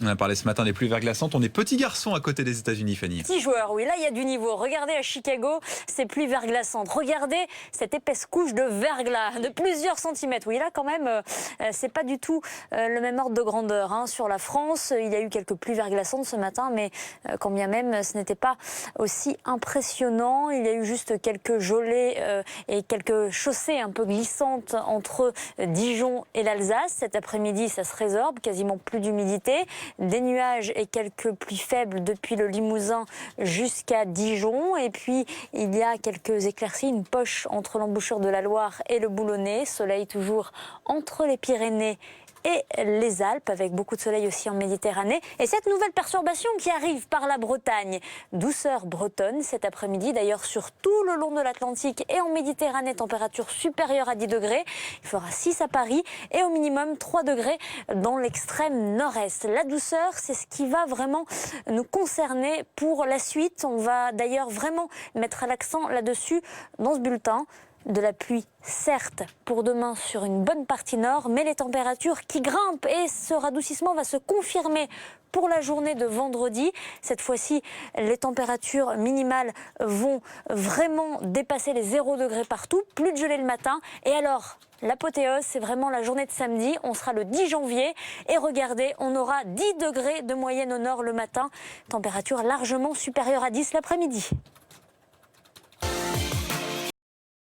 On a parlé ce matin des pluies verglaçantes. On est petits garçons à côté des États-Unis, Fanny. Petit joueur, oui, là il y a du niveau. Regardez à Chicago, ces pluies verglaçantes. Regardez cette épaisse couche de verglas de plusieurs centimètres. Oui, là quand même, c'est pas du tout le même ordre de grandeur. Sur la France, il y a eu quelques pluies verglaçantes ce matin, mais quand bien même, ce n'était pas aussi impressionnant. Il y a eu juste quelques gelées et quelques chaussées un peu glissantes entre Dijon et l'Alsace. Cet après-midi, ça se résorbe, quasiment plus d'humidité. Des nuages et quelques pluies faibles depuis le Limousin jusqu'à Dijon. Et puis, il y a quelques éclaircies, une poche entre l'embouchure de la Loire et le Boulonnais. Soleil toujours entre les Pyrénées et les Alpes, avec beaucoup de soleil aussi en Méditerranée. Et cette nouvelle perturbation qui arrive par la Bretagne, douceur bretonne cet après-midi, d'ailleurs sur tout le long de l'Atlantique et en Méditerranée, température supérieure à 10 degrés. Il fera 6 à Paris et au minimum 3 degrés dans l'extrême nord-est. La douceur, c'est ce qui va vraiment nous concerner pour la suite. On va d'ailleurs vraiment mettre l'accent là-dessus dans ce bulletin. De la pluie, certes, pour demain sur une bonne partie nord, mais les températures qui grimpent et ce radoucissement va se confirmer pour la journée de vendredi. Cette fois-ci, les températures minimales vont vraiment dépasser les 0 degrés partout, plus de gelée le matin. Et alors, l'apothéose, c'est vraiment la journée de samedi. On sera le 10 janvier et regardez, on aura 10 degrés de moyenne au nord le matin, température largement supérieure à 10 l'après-midi.